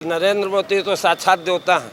नरेंद्र मोदी तो साक्षात देवता हैं।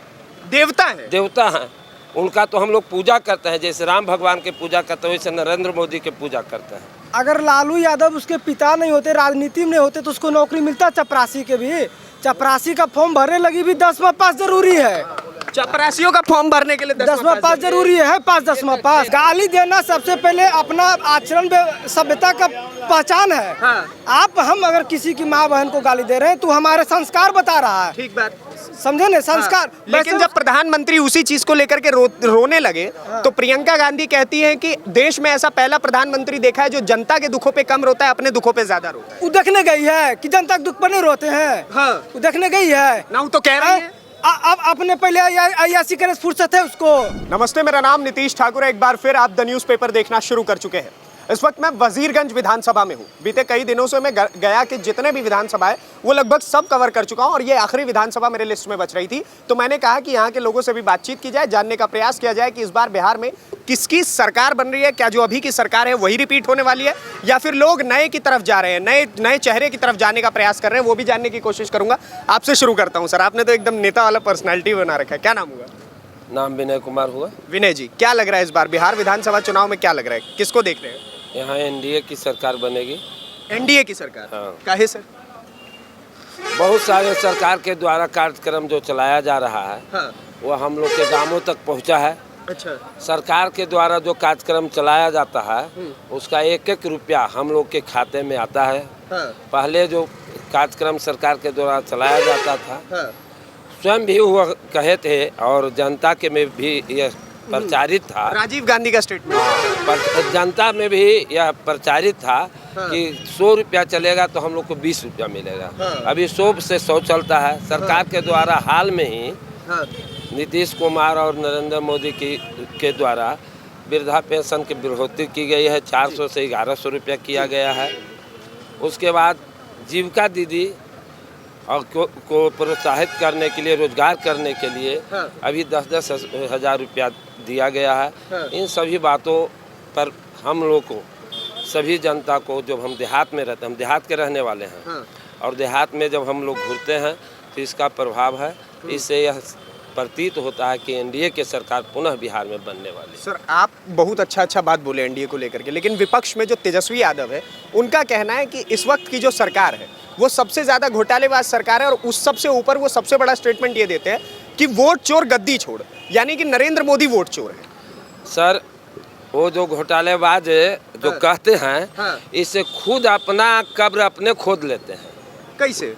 देवता है। देवता हैं, उनका तो हम लोग पूजा करते हैं, जैसे राम भगवान के पूजा करते हैं वैसे नरेंद्र मोदी के पूजा करते हैं। अगर लालू यादव उसके पिता नहीं होते, राजनीति में नहीं होते, तो उसको नौकरी मिलता। चपरासी के भी, चपरासी का फॉर्म भरने लगी भी 10वां पास जरूरी है। चपरासियों का फॉर्म भरने के लिए 10वां पास जरूरी है, 10वां पास। गाली देना सबसे पहले अपना आचरण सभ्यता का पहचान है। हाँ। आप हम अगर किसी की माँ बहन को गाली दे रहे हैं तो हमारे संस्कार बता रहा है। ठीक बात, समझे ना, संस्कार। हाँ। लेकिन जब प्रधानमंत्री उसी चीज को लेकर के रोने लगे तो प्रियंका गांधी कहती हैं कि देश में ऐसा पहला प्रधानमंत्री देखा है जो जनता के दुखों पे कम रोता है, अपने दुखों पे ज्यादा रोता है। वो देखने गई है कि जनता के दुख पर नहीं रोते हैं। हाँ। वो देखने गई है ना, वो तो कह रहे हैं। अब अपने पहले अय्यासी करे फुर्सत है उसको। नमस्ते, मेरा नाम नीतीश ठाकुर है। एक बार फिर आप द न्यूज़पेपर देखना शुरू कर चुके हैं। इस वक्त मैं वजीरगंज विधानसभा में हूँ। बीते कई दिनों से मैं गया कि जितने भी विधानसभा है वो लगभग सब कवर कर चुका हूँ और ये आखिरी विधानसभा मेरे लिस्ट में बच रही थी। तो मैंने कहा कि यहाँ के लोगों से भी बातचीत की जाए, जानने का प्रयास किया जाए कि इस बार बिहार में किसकी सरकार बन रही है। क्या जो अभी की सरकार है वही रिपीट होने वाली है या फिर लोग नए की तरफ जा रहे हैं, नए चेहरे की तरफ जाने का प्रयास कर रहे हैं, वो भी जानने की कोशिश करूंगा। आपसे शुरू करता हूँ। सर, आपने तो एकदम नेता वाला पर्सनैलिटी बना रखा है, क्या नाम हुआ? नाम विनय कुमार हुआ। विनय जी, क्या लग रहा है इस बार बिहार विधानसभा चुनाव में, क्या लग रहा है, किसको देख रहे हैं? यहाँ एनडीए की सरकार बनेगी। एनडीए की सरकार? हाँ। काहे सर? बहुत सारे सरकार के द्वारा कार्यक्रम जो चलाया जा रहा है हाँ। वो हम लोग के गांवों तक पहुंचा है। अच्छा। सरकार के द्वारा जो कार्यक्रम चलाया जाता है उसका एक एक रुपया हम लोग के खाते में आता है। हाँ। पहले जो कार्यक्रम सरकार के द्वारा चलाया जाता था हाँ। स्वयं भी हुआ कहे थे और जनता के में भी यह प्रचारित था। राजीव गांधी का स्टेटमेंट। पर जनता में भी यह प्रचारित था हाँ। कि 100 रुपया चलेगा तो हम लोग को 20 रुपया मिलेगा। हाँ। अभी 100 से 100 चलता है। सरकार के द्वारा हाल में ही हाँ। नीतीश कुमार और नरेंद्र मोदी के द्वारा वृद्धा पेंशन की बढ़ोतरी की गई है। 400 से 1100 रुपया किया गया है। उसके बाद जीविका दीदी और को प्रोत्साहित करने के लिए, रोजगार करने के लिए हाँ। अभी 10-10 हज़ार रुपया दिया गया है। हाँ। इन सभी बातों पर हम लोग को, सभी जनता को, जब हम देहात में रहते हैं, हम देहात के रहने वाले हैं। हाँ। और देहात में जब हम लोग घूरते हैं तो इसका प्रभाव है। इससे यह प्रतीत होता है कि एनडीए की सरकार पुनः बिहार में बनने वाली है। सर, आप बहुत अच्छा बात बोले एनडीए को लेकर के, लेकिन विपक्ष में जो तेजस्वी यादव है उनका कहना है कि इस वक्त की जो सरकार है वो सबसे ज़्यादा घोटालेबाज सरकार है और उस सबसे ऊपर वो सबसे बड़ा स्टेटमेंट ये देते हैं कि वोट चोर गद्दी छोड़, यानी कि नरेंद्र मोदी वोट चोर है। सर, वो जो घोटालेबाज जो हाँ। कहते हैं हाँ। इससे खुद अपना कब्र अपने खोद लेते हैं। कैसे?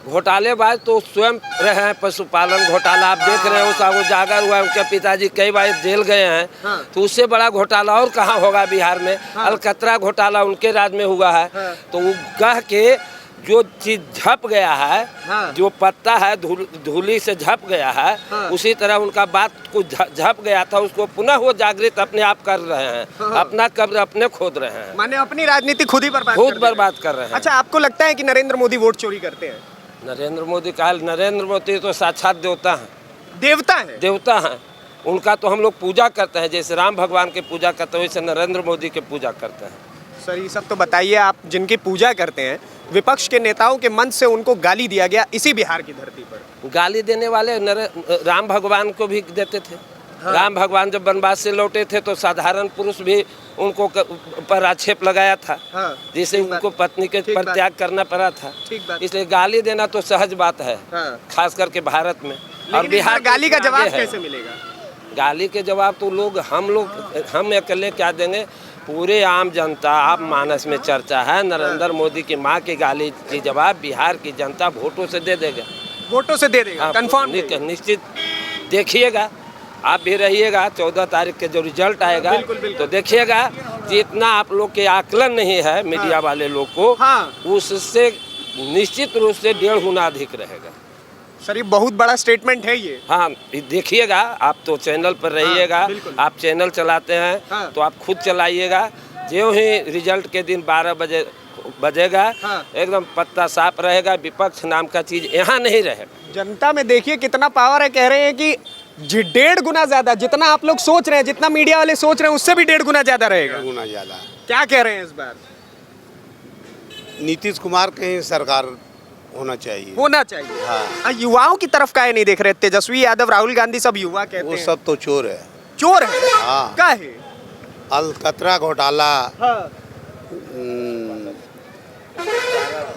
घोटालेबाज तो स्वयं रहे हैं। पशुपालन घोटाला आप देख रहे हो, वो उजागर हुआ है। उनके पिताजी कई बार जेल गए हैं। हाँ। तो उससे बड़ा घोटाला और कहाँ होगा बिहार में? हाँ। अलकतरा घोटाला उनके राज में हुआ है। हाँ। तो वो कह के जो चीज झप गया है, हाँ। जो पत्ता है धूली से झप गया है, हाँ। उसी तरह उनका बात को झप गया था, उसको पुनः वो जागृत अपने आप कर रहे हैं। हाँ। अपना कब्र अपने खोद रहे हैं, माने अपनी राजनीति खुद ही खुद बर्बाद कर रहे हैं। अच्छा, आपको लगता है कि नरेंद्र मोदी वोट चोरी करते हैं? नरेंद्र मोदी का, नरेंद्र मोदी तो साक्षात देवता हैं। देवता है। देवता हैं, उनका तो हम लोग पूजा करते हैं, जैसे राम भगवान के पूजा करते हैं वैसे नरेंद्र मोदी के पूजा करते हैं। सर, ये सब तो बताइए, आप जिनकी पूजा करते हैं, विपक्ष के नेताओं के मंच से उनको गाली दिया गया इसी बिहार की धरती पर। गाली देने वाले राम भगवान को भी देते थे। हाँ। राम भगवान जब वनवास से लौटे थे तो साधारण पुरुष भी उनको पर आक्षेप लगाया था। हाँ। जिससे उनको पत्नी के परित्याग करना पड़ा था। ठीक बात। इसलिए गाली देना तो सहज बात है। हाँ। खास करके भारत में। और बिहार गाली का जवाब कैसे मिलेगा? गाली के जवाब तो हम अकेले क्या देंगे? पूरे आम जनता, आप मानस में चर्चा है, नरेंद्र मोदी की माँ की गाली की जवाब बिहार की जनता वोटों से दे देगा। वोटों से दे देगा, कंफर्म? निश्चित। देखिएगा, आप भी रहिएगा, 14 तारीख के जो रिजल्ट आएगा बिल्कुल, बिल्कुल। तो देखिएगा जितना आप लोग के आकलन नहीं है मीडिया वाले लोग को, हाँ। उससे निश्चित रूप से 1.5 गुना अधिक रहेगा। सर, ये बहुत बड़ा स्टेटमेंट है ये। हाँ, देखिएगा, आप तो चैनल पर रहिएगा। बिल्कुल। आप चैनल चलाते हैं। हाँ। तो आप खुद चलाइएगा। जो ही रिजल्ट के दिन 12 बजेगा, हाँ। एकदम पत्ता साफ रहेगा। विपक्ष नाम का चीज यहाँ नहीं रहेगा। जनता में देखिए कितना पावर है। कह रहे हैं कि 1.5 गुना ज्यादा, जितना आप लोग सोच रहे हैं, जितना मीडिया वाले सोच रहे हैं, उससे भी 1.5 गुना ज्यादा रहेगा। गुना ज्यादा। क्या कह रहे हैं इस बार? नीतीश कुमार की सरकार होना चाहिए। होना चाहिए। हाँ। युवाओं की तरफ काहे नहीं देख रहे? तेजस्वी यादव, राहुल गांधी सब युवा कहते वो हैं। सब तो चोर है। चोर है? हाँ। काहे? अलकतरा घोटाला, हाँ।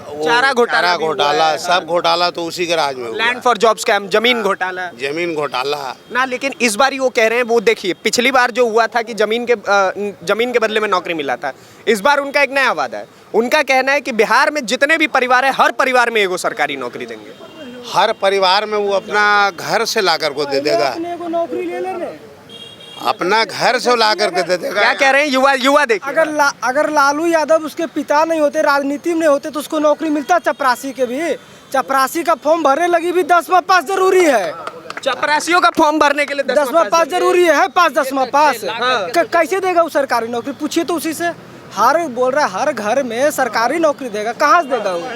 वो चारा घोटाला भी हुआ घोटाला, है। सब घोटाला तो उसी के राज में हुआ। लैंड फॉर जॉब स्कैम, जमीन घोटाला जमीन घोटाला। ना। लेकिन इस बार ही वो कह रहे हैं, वो देखिए पिछली बार जो हुआ था कि जमीन के बदले में नौकरी मिला था, इस बार उनका एक नया वादा है। उनका कहना है कि बिहार में जितने भी परिवार है, हर परिवार में एगो सरकारी नौकरी देंगे। हर परिवार में वो अपना घर से ला कर को दे देगा, अपने को नौकरी ले लेने। अपना घर से ला कर के दे देगा। क्या कह रहे हैं युवा देखिए। अगर लालू यादव उसके पिता नहीं होते, राजनीति में नहीं होते, तो उसको नौकरी मिलता। चपरासी के भी, चपरासी का फॉर्म भरने लगी भी 10वां पास जरूरी है। चपरासियों का फॉर्म भरने के लिए 10वां पास जरूरी है। 10वां पास कैसे देगा वो सरकारी नौकरी? पूछिए तो उसी से। बोल रहा है हर घर में सरकारी नौकरी देगा, कहाँ से देगा वो?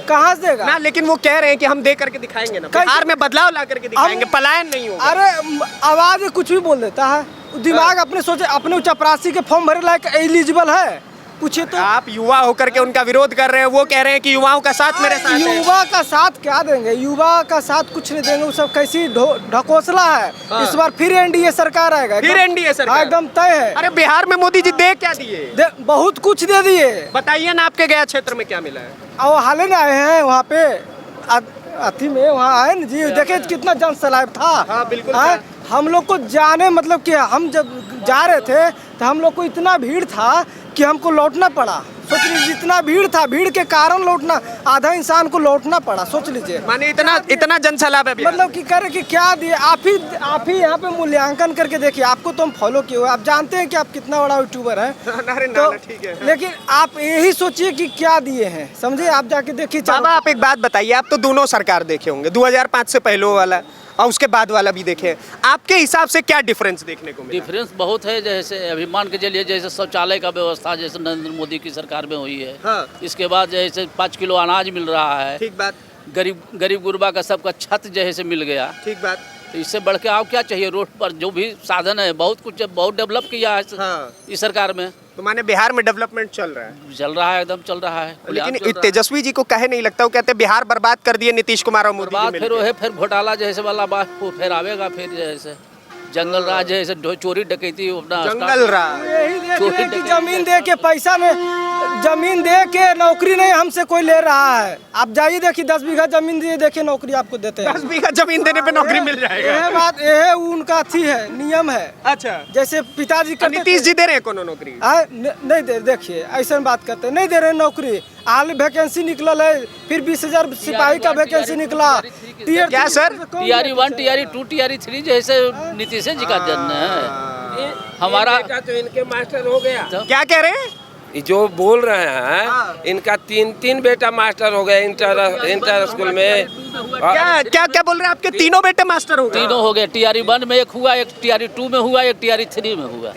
कहाँ से देगा ना? लेकिन वो कह रहे हैं कि हम दे करके दिखाएंगे ना, बिहार में बदलाव ला करके दिखाएंगे, पलायन नहीं होगा। अरे आवाज में कुछ भी बोल देता है, दिमाग अपने सोचे, अपने चपरासी के फॉर्म भरे लायक एलिजिबल है? पूछिए तो। आप युवा होकर के उनका विरोध कर रहे हैं, वो कह रहे हैं कि युवाओं का साथ मेरे साथ है। युवा का साथ क्या देंगे? युवा का साथ कुछ नहीं देंगे। वो सब कैसी ढकोसला है। इस बार फिर एनडीए सरकार आएगा। फिर एनडीए सरकार एकदम तय है। अरे बिहार में मोदी जी दे क्या दिए? बहुत कुछ दे दिए। बताइए ना, आपके गया क्षेत्र में क्या मिला है? और हाल में आए हैं वहाँ पे अथी में, वहाँ आए ना जी, देखे कितना जन सैलाब था। हाँ, बिल्कुल हाँ, था। हम लोग को जाने मतलब कि हम जब जा रहे थे तो हम लोग को इतना भीड़ था कि हमको लौटना पड़ा। सोच लीजिए, जितना भीड़ था, भीड़ के कारण लौटना, आधा इंसान को लौटना पड़ा। सोच लीजिए, माने इतना जनसैलाब है बिहार में। मतलब कि करे कि क्या दिए। आप ही यहाँ पे मूल्यांकन करके देखिए। आपको तो हम फॉलो किए हुए, आप जानते हैं कि आप कितना बड़ा यूट्यूबर है। अरे तो ना, ठीक है। लेकिन आप यही सोचिए कि क्या दिए हैं, समझे? आप जाके देखिए। बाबा, आप एक बात बताइए, आप तो दोनों सरकार देखे होंगे, 2005 से पहले वाला और उसके बाद वाला भी देखे। आपके हिसाब से क्या डिफरेंस देखने को मिला? डिफरेंस बहुत है। जैसे अभी मान के चलिए, जैसे शौचालय का व्यवस्था जैसे नरेंद्र मोदी की सरकार में हुई है। हाँ। इसके बाद जैसे 5 किलो अनाज मिल रहा है। ठीक बात। गरीब गुरबा का सबका छत जैसे मिल गया। ठीक बात। तो इससे बढ़ के आप क्या चाहिए? रोड पर जो भी साधन है, बहुत कुछ बहुत डेवलप किया है हाँ। इस सरकार में। तो माने बिहार में डेवलपमेंट चल रहा है? एकदम चल रहा है। लेकिन तेजस्वी जी को कहे नहीं लगता, वो कहते हैं बिहार बर्बाद कर दिए नीतीश कुमार और मोदी जी बात मिलके। फिर वो है, फिर घोटाला जैसे वाला बात फिर आवेगा। फिर जैसे जंगल राज जैसे चोरी डकैती अपना जंगल राज। यही देख रहे हैं कि जमीन दे के पैसा नहीं, जमीन दे के नौकरी नहीं हमसे कोई ले रहा है। आप जाइए देखिए, 10 बीघा जमीन दिए, देखिए नौकरी आपको देते हैं। 10 बीघा जमीन देने पे नौकरी मिल जाएगा। यह बात, यह उनका थी है, नियम है। अच्छा, जैसे पिताजी करते नीतीश जी दे रहे हैं कोनो नौकरी? नहीं दे। देखिए ऐसा बात करते, नहीं दे रहे नौकरी। हाल वैकेंसी निकल है, फिर 20,000 सिपाही का वैकेंसी निकला। क्या सर? TRE 1, TRE 2, TRE 3 जैसे नीतीश जी का जन्म है। हमारा तो इनके मास्टर हो गया। क्या कह रहे हैं? जो बोल रहे हैं, इनका 3 बेटा मास्टर हो गया इंटर स्कूल में। क्या बोल रहे हैं? आपके तीनों बेटे मास्टर हो गए? तीनों हो गए। TRE 1 में एक हुआ, एक TRE 2 में हुआ, एक TRE 3 में हुआ।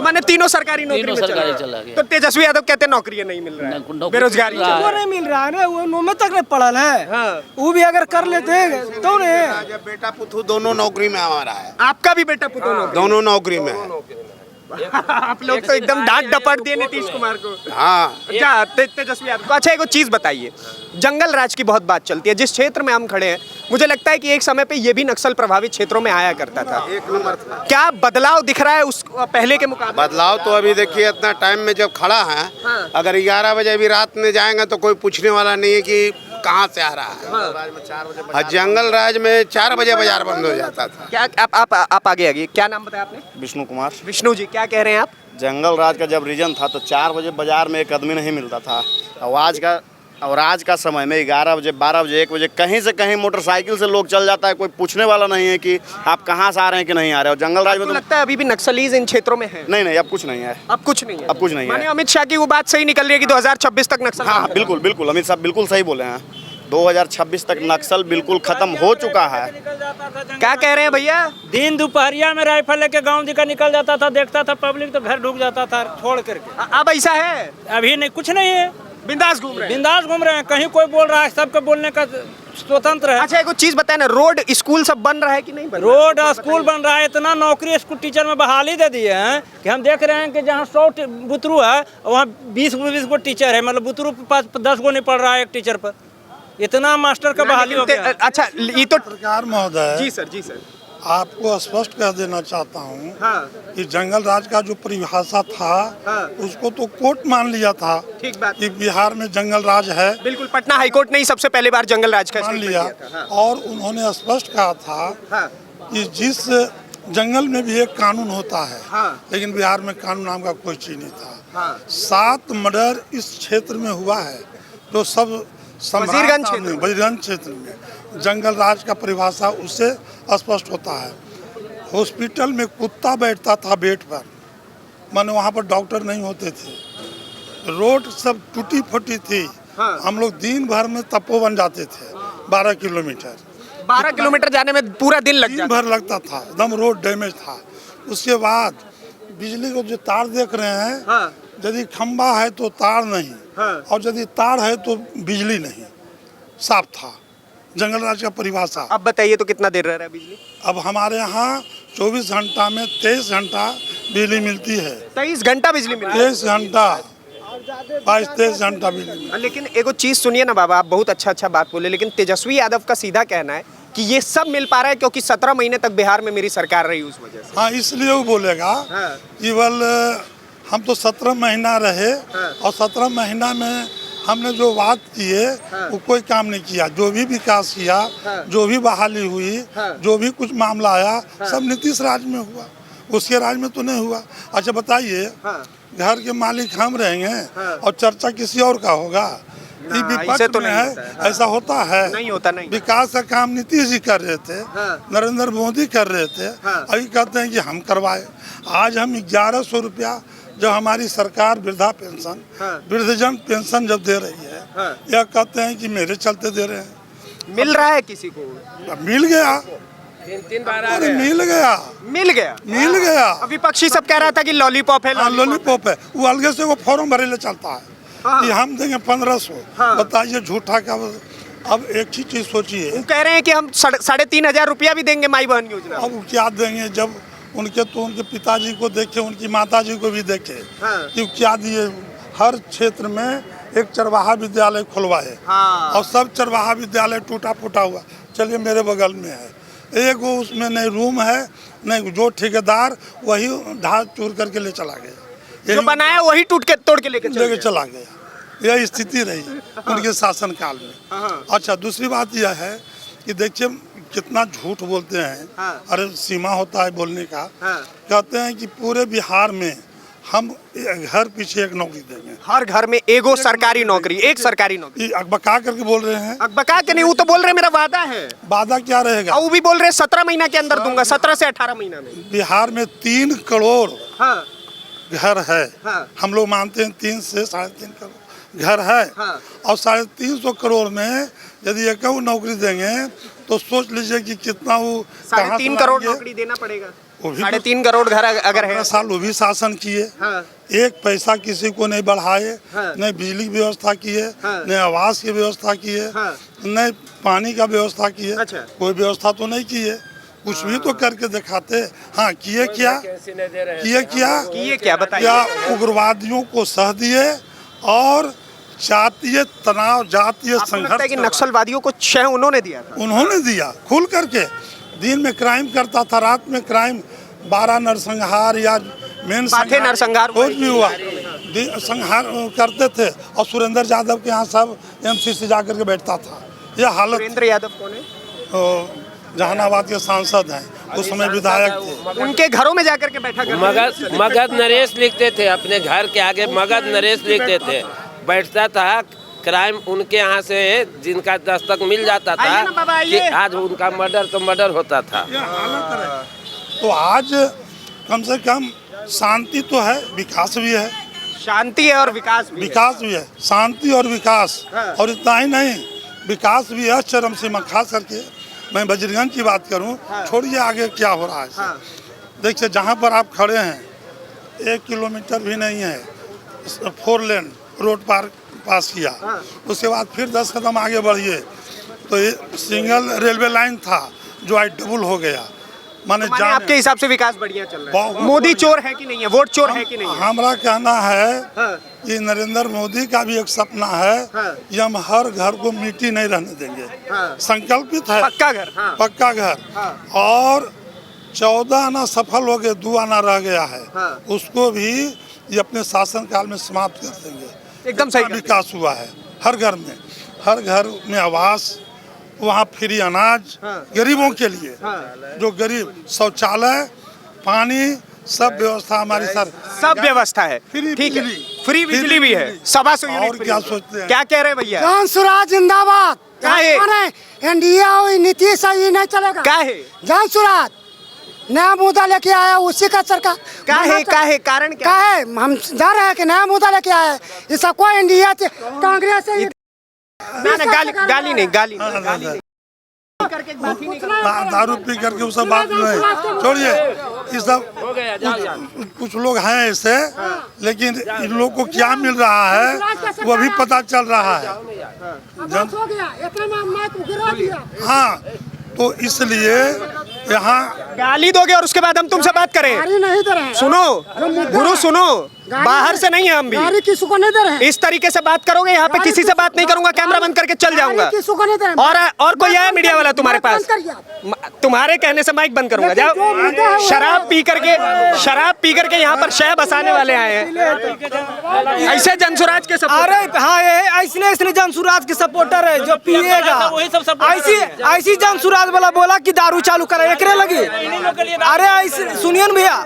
माने तीनों सरकारी नौकरी में सरकारी चला चला गया। तो तेजस्वी यादव कहते हैं नौकरी नहीं मिल रहा है, बेरोजगारी। वो नहीं मिल रहा है ना, वो नौमे तक नहीं पढ़ल है। हाँ। वो भी अगर कर लेते हैं तो नहीं। बेटा पुतू दोनों नौकरी में हमारा है। आपका भी बेटा पुतौ नौकरी? दोनों नौकरी में है। आप लोग तो एकदम डांट डपट दिए नीतीश कुमार को। हाँ। क्या तेजस्वी यादव को? अच्छा, एक चीज बताइए, जंगल राज की बहुत बात चलती है। जिस क्षेत्र में हम खड़े हैं, मुझे लगता है कि एक समय पे ये भी नक्सल प्रभावित क्षेत्रों में आया करता था। एक नंबर था। क्या बदलाव दिख रहा है उस पहले के मुकाबले? बदलाव तो अभी देखिए, इतना टाइम में जब खड़ा है, अगर 11 बजे भी रात में जाएंगे तो कोई पूछने वाला नहीं है कि कहाँ से आ रहा है। जंगल राज में 4 बजे बाजार बंद हो जाता था। क्या आप आगे क्या नाम बताया आपने? विष्णु कुमार। विष्णु जी, क्या कह रहे हैं आप? जंगल राज का जब रीजन था तो 4 बजे बाजार में एक आदमी नहीं मिलता था। और आज का समय में 11 बजे, 12 बजे, 1 बजे कहीं से कहीं मोटरसाइकिल से लोग चल जाता है। कोई पूछने वाला नहीं है कि आप कहाँ से आ रहे हैं कि नहीं आ रहे। और जंगल राज में तो लगता है अभी भी नक्सलीज इन क्षेत्रों में है? नहीं, अब कुछ नहीं है। अब कुछ नहीं है? अब कुछ नहीं है। माने अमित शाह की वो बात सही निकल रही है कि 2026 तक नक्सल? हाँ, बिल्कुल अमित साहब बिल्कुल सही बोले हैं। 2026 तक नक्सल बिल्कुल खत्म हो चुका है। क्या कह रहे हैं भैया? दिन दोपहरिया में राइफल लेके गांव जी का निकल जाता था, देखता था पब्लिक तो घर ढुक जाता था छोड़ करके। अब ऐसा है? अभी नहीं, कुछ नहीं है, बिंदास घूम रहे हैं? बिंदास घूम रहे हैं। कहीं कोई बोल रहा है, सबके बोलने का स्वतंत्र है। अच्छा, एक चीज बताए ना, रोड स्कूल सब बन रहा है कि नहीं बन रहा? रोड स्कूल बन रहा है। इतना नौकरी स्कूल टीचर में बहाली दे दिए हैं कि हम देख रहे हैं कि जहाँ 100 बुतरू है वहाँ 20 गो टीचर है। मतलब बुतरू 10 गो नहीं पढ़ रहा है एक टीचर पर। इतना मास्टर का बहाली हो गया। अच्छा ये तो सरकार महोदय, जी सर, जी सर। आपको स्पष्ट कर देना चाहता हूँ हाँ कि जंगल राज का जो परिभाषा था हाँ। उसको तो कोर्ट मान लिया था ठीक बात, कि बिहार में जंगल राज है, बिल्कुल। पटना हाईकोर्ट ने ही सबसे पहले बार जंगल राज का मान statement लिया। दिया था। हाँ। और उन्होंने स्पष्ट कहा था हाँ कि जिस जंगल में भी एक कानून होता है, हाँ। लेकिन बिहार में कानून नाम का कोई चीज नहीं था। हाँ। 7 मर्डर इस क्षेत्र में हुआ है, तो सब वजीरगंज क्षेत्र में। वजीरगंज क्षेत्र में जंगल राज का परिभाषा उससे स्पष्ट होता है। हॉस्पिटल में कुत्ता बैठता था बेड पर, माने वहाँ पर डॉक्टर नहीं होते थे, रोड सब टूटी फूटी थी। हाँ। हम लोग दिन भर में तपोवन जाते थे 12 किलोमीटर, 12 किलोमीटर जाने में पूरा दिन लग दिन जाता। भर लगता था, एकदम रोड डैमेज था। उसके बाद बिजली को जो तार देख रहे हैं, हाँ यदि खंबा है तो तार नहीं, हाँ। और यदि तार है तो बिजली नहीं, साफ था जंगल राज का परिभाषा। अब बताइए तो कितना देर रह रहा है बिजली? अब हमारे यहाँ 24 घंटा में 23 घंटा बिजली मिलती है। 23 घंटा बिजली मिल रही 23 घंटा 22-23 घंटा बिजली मिलती है। लेकिन एगो चीज सुनिए ना बाबा, आप बहुत अच्छा बात बोले, लेकिन तेजस्वी यादव का सीधा कहना है कि ये सब मिल पा रहा है क्योंकि 17 महीने तक बिहार में मेरी सरकार रही, उस वजह से। हाँ, इसलिए वो बोलेगा हाँ। केवल हम तो 17 महीना रहे, हाँ। और 17 महीना में हमने जो बात किए हाँ। वो कोई काम नहीं किया। जो भी विकास किया, हाँ। जो भी बहाली हुई, हाँ। जो भी कुछ मामला आया, सब नीतीश राज में हुआ, उसके राज में तो नहीं हुआ। अच्छा बताइए, हाँ। घर के मालिक हम रहेंगे हाँ। और चर्चा किसी और का होगा? ये ना, विपक्ष ऐसे तो में नहीं है, होता है। हाँ। ऐसा होता है? नहीं होता, नहीं। विकास का काम नीतीश जी कर रहे थे, हाँ। नरेंद्र मोदी कर रहे थे, हाँ। अभी कहते हैं कि हम करवाए। आज हम 1100 रुपया जो हमारी सरकार वृद्धा पेंशन, हाँ। वृद्धजन पेंशन जब दे रही है, हाँ। यह कहते हैं कि मेरे चलते दे रहे हैं। मिल रहा है किसी को? अब मिल गया, 3 बार आ अरे गए। मिल गया, मिल गया। मिल गया। अब विपक्षी सब कह रहा था कि लॉलीपॉप है, हाँ, लॉलीपॉप है। वो अलग से वो फॉर्म भरे ले चलता है हाँ। कि हम देंगे 1500। हाँ। बताइए झूठा का। अब एक ही चीज सोचिए, वो कह रहे हैं कि हम 3,500 रुपया भी देंगे माई बहन योजना। अब क्या देंगे? जब उनके पिताजी को देखे, उनकी माताजी को भी देखे, हाँ। कि क्या दिए। हर क्षेत्र में एक चरवाहा विद्यालय खुलवाए, हाँ। और सब चरवाहा विद्यालय टूटा फूटा हुआ। चलिए मेरे बगल में है एक, वो उसमें नहीं रूम है, नहीं जो ठेकेदार वही ढा चूर करके ले चला गया, जो बनाया वही तोड़ के लेके चला गया। यह स्थिति रही उनके शासनकाल में। हाँ। अच्छा, दूसरी बात यह है कि देखिए कितना झूठ बोलते हैं। हाँ। अरे सीमा होता है बोलने का। हाँ। कहते हैं कि पूरे बिहार में हम घर पीछे एक नौकरी देंगे, हर घर में एगो सरकारी नौकरी, एक सरकारी नौकरी। ये अकबका करके बोल रहे हैं। अकबका के नहीं, वो तो बोल रहे मेरा वादा है। वादा क्या रहेगा? और वो भी बोल रहे 17 महीना के अंदर दूंगा, 17 से 18 महीना में। बिहार में 3 करोड़ हाँ। घर है। हाँ। हम लोग मानते हैं 3 से 3.5 करोड़ घर है। हाँ। और 350 करोड़ में यदि एक नौकरी देंगे तो सोच लीजिए कि कितना वो 3.5 करोड़ नौकरी देना पड़ेगा। वो भी 3.5 करोड़ घर अगर है। 15 साल वो भी शासन किए। हाँ। एक पैसा किसी को नहीं बढ़ाए, हाँ। नहीं बिजली की व्यवस्था किए, हाँ। नहीं आवास की व्यवस्था किए, हाँ। नहीं पानी का व्यवस्था किए। अच्छा। कोई व्यवस्था तो नहीं किए, कुछ भी तो करके दिखाते। हाँ, किए क्या? किए क्या बताइए? क्या उग्रवादियों को सह दिए और जातीय तनाव, जातीय आपको लगता है कि संघर्ष नक्सलवादियों को छह उन्होंने दिया था? उन्होंने दिया खुल करके। दिन में क्राइम करता था, रात में क्राइम, 12 नरसंहार या मेन बाथे नरसंहार कुछ भी हुआ, संहार करते थे। और सुरेंद्र यादव के यहाँ सब MCC जा करके बैठता था। यह हालत। सुरेंद्र यादव कौन है? जहानाबाद के सांसद हैं, उस समय विधायक थे। उनके घरों में जाकर के बैठा करते थे। मगध नरेश लिखते थे, अपने घर के आगे मगध नरेश लिखते थे, बैठता था। क्राइम उनके यहाँ से जिनका दस्तक मिल जाता था आइए ना बाबा, आइए। कि आज उनका मर्डर होता था। यह हालत है। तो आज कम से कम शांति तो है, विकास भी है। शांति है और विकास भी है। विकास भी है, शांति और विकास। हाँ। और इतना ही नहीं, विकास भी है चरम सीमा। खास करके मैं वजीरगंज की बात करूं, हाँ। छोड़िए आगे क्या हो रहा है। हाँ। देखिए जहां पर आप खड़े हैं 1 किलोमीटर भी नहीं है, 4 लेन रोड पास किया। हाँ। उसके बाद फिर 10 कदम आगे बढ़िए तो ये सिंगल रेलवे लाइन था जो आज डबल हो गया। माने आपके हिसाब से विकास बढ़िया चल रहा है? बहुत मोदी चोर है कि नहीं है? वोट चोर है कि नहीं है? हमारा कहना है हाँ। कि नरेंद्र मोदी का भी एक सपना है कि हम हर घर को मिट्टी नहीं रहने देंगे। संकल्पित है पक्का घर। पक्का घर। और 14 आना सफल हो गए, 2 आना रह गया है, उसको भी ये अपने शासन काल में समाप्त कर देंगे। एकदम सही। विकास हुआ है हर घर में आवास, वहाँ फ्री अनाज गरीबों के लिए, जो गरीब, शौचालय, पानी, सब व्यवस्था हमारी सर, सब व्यवस्था है। ठीक है, फ्री बिजली भी है, 125 यूनिट। और क्या सोचते हैं? क्या कह रहे हैं भैया? जन सुराज जिंदाबाद। क्या है? इंडिया और नीतीश ये नहीं चलेगा। क्या है? जन सुराज नया मुद्दा लेके आया, उसी का सरकार क्या है? कारण क्या है? हम जा रहे हैं कि नया मुद्दा लेके आया है, इसका कोई इंडिया से कांग्रेस से गाली नहीं। दारू पी करके वो सब बात नहीं, छोड़िए ये सब। कुछ लोग हैं ऐसे, लेकिन इन लोग को क्या मिल रहा है वो भी पता चल रहा है। हाँ, तो इसलिए यहाँ गाली दोगे और उसके बाद हम तुमसे बात करें? नहीं दे रहे हैं। सुनो गुरु, सुनो, बाहर से नहीं है हम भी। किसी को नहीं दे रहे हैं। इस तरीके से बात करोगे यहाँ पे किसी से बात नहीं करूंगा, कैमरा बंद करके चल जाऊंगा। किसी को नहीं दे रहे हैं। और कोई है मीडिया वाला तुम्हारे पास? तुम्हारे कहने से माइक बंद करूंगा। जाओ। शराब पी करके यहाँ पर शह बसाने वाले आए हैं, ऐसे जनसुराज के सपोर्टर। अरे हाँ, ऐसने जनसुराज के सपोर्टर है जो पिएगा। ऐसी जनसुराज वाला बोला कि दारू चालू करे एकरे लगी। अरे ऐसे सुनिए भैया,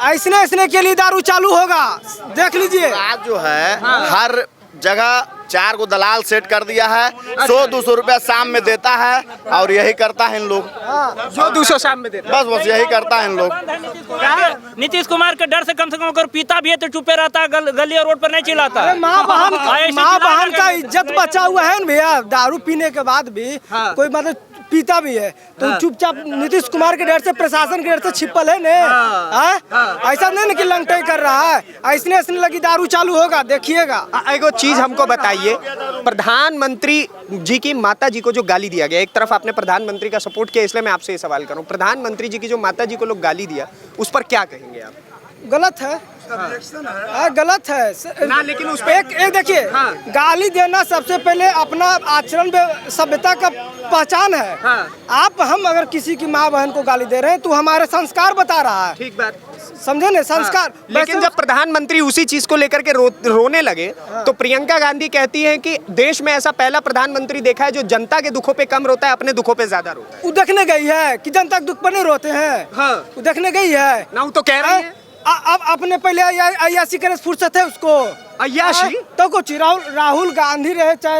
ऐसने के लिए दारू चालू होगा, देख लीजिए। आज जो है हर जगह 4 को दलाल सेट कर दिया है, 100-200 रुपया शाम में देता है, और यही करता है इन लोग। जो 200 शाम में देता बस यही करता है इन लोग। नीतीश कुमार के डर से कम अगर पीता भी है तो चुपे रहता है, गली और रोड पर नहीं चिल्लाता। माँ बहन का इज्जत बचा हुआ है ना भैया। दारू पीने के बाद भी कोई मतलब पीता भी है तो चुपचाप नीतीश कुमार के डर से, प्रशासन के डर से छिपल है ने। ऐसा नहीं ना कि लंगटे कर रहा है, ऐसने लगी दारू चालू होगा, देखिएगा। एगो चीज हमको बताइए, प्रधानमंत्री जी की माता जी को जो गाली दिया गया, एक तरफ आपने प्रधानमंत्री का सपोर्ट किया, इसलिए मैं आपसे ये सवाल करूं, प्रधानमंत्री जी की जो माता जी को लोग गाली दिया, उस पर क्या कहेंगे आप? गलत है, गलत है ना, लेकिन उस पे एक देखिए, गाली देना सबसे पहले अपना आचरण सभ्यता का पहचान है। आप हम अगर किसी की माँ बहन को गाली दे रहे हैं तो हमारे संस्कार बता रहा है। ठीक बात, समझे ना, संस्कार। लेकिन जब प्रधानमंत्री उसी चीज को लेकर के रोने लगे तो प्रियंका गांधी कहती हैं कि देश में ऐसा पहला प्रधानमंत्री देखा है जो जनता के दुखों पे कम रोता है, अपने दुखों पे ज्यादा रोता है। वो देखने गई है कि जनता के दुख पर नहीं रोते हैं। वो देखने गई है ना, वो तो कह रहे हैं अब अपने पहले अय्याशी करे फुर्सत है उसको। अय्याशी तो कुछ राहुल गांधी रहे, चाहे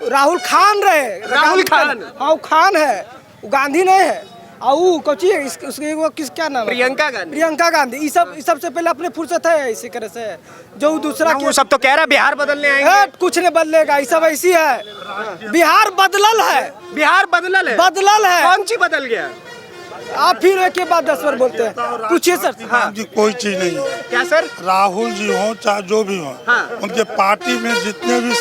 राहुल खान रहे, राहुल खान, हाँ खान है, वो गांधी नहीं है। उसके वो किस क्या नाम है? प्रियंका गांधी। ये सबसे पहले अपने फुर्सत है इसी तरह से। जो दूसरा वो सब तो कह रहा है बिहार बदलने आएंगे, कुछ नहीं बदलेगा, ये सब ऐसी है। बिहार बदलल है, बदलल है। कौन सी बदल गया? आप फिर एक के बाद 10 बार बोलते हैं, पूछिए सर। हाँ जी, कोई चीज नहीं है। क्या सर? राहुल जी हो चाहे जो भी हो, उनके पार्टी में जितने भी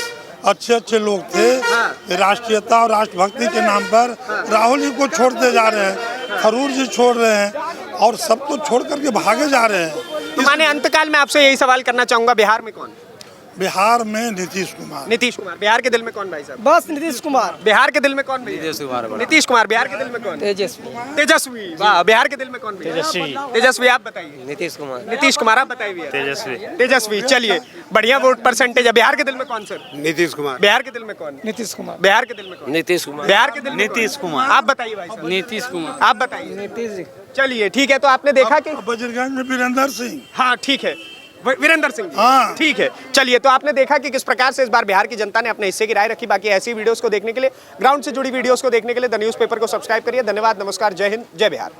अच्छे लोग थे, राष्ट्रीयता और राष्ट्रभक्ति के नाम पर राहुल जी को छोड़ते जा रहे हैं, थरूर जी छोड़ रहे हैं, और सबको छोड़ करके भागे जा रहे हैं। तो माने अंतकाल में आपसे यही सवाल करना चाहूंगा, बिहार में कौन? बिहार में नीतीश कुमार। बिहार के दिल में कौन भाई साहब? बस नीतीश कुमार। बिहार के दिल में कौन? नीतीश कुमार। बिहार के दिल में कौन? तेजस्वी। वाह, बिहार के दिल में कौन? तेजस्वी। आप बताइए। नीतीश कुमार। आप बताइए। तेजस्वी। चलिए, बढ़िया वोट परसेंटेज है। बिहार के दिल में कौन सर? नीतीश कुमार। बिहार के दिल में कौन? नीतीश कुमार। बिहार के दिल में कौन? नीतीश कुमार। बिहार के दिल में नीतीश कुमार। आप बताइए भाई साहब। नीतीश कुमार। आप बताइए। नीतीश जी। चलिए, ठीक है, तो आपने देखा कि वजीरगंज में वीरेंद्र सिंह। हाँ ठीक है, वीरेंद्र सिंह। हाँ ठीक है, चलिए, तो आपने देखा कि किस प्रकार से इस बार बिहार की जनता ने अपने हिस्से की राय रखी। बाकी ऐसी वीडियोस को देखने के लिए, ग्राउंड से जुड़ी वीडियोस को देखने के लिए द न्यूज़पेपर को सब्सक्राइब करिए। धन्यवाद, नमस्कार, जय हिंद, जय बिहार।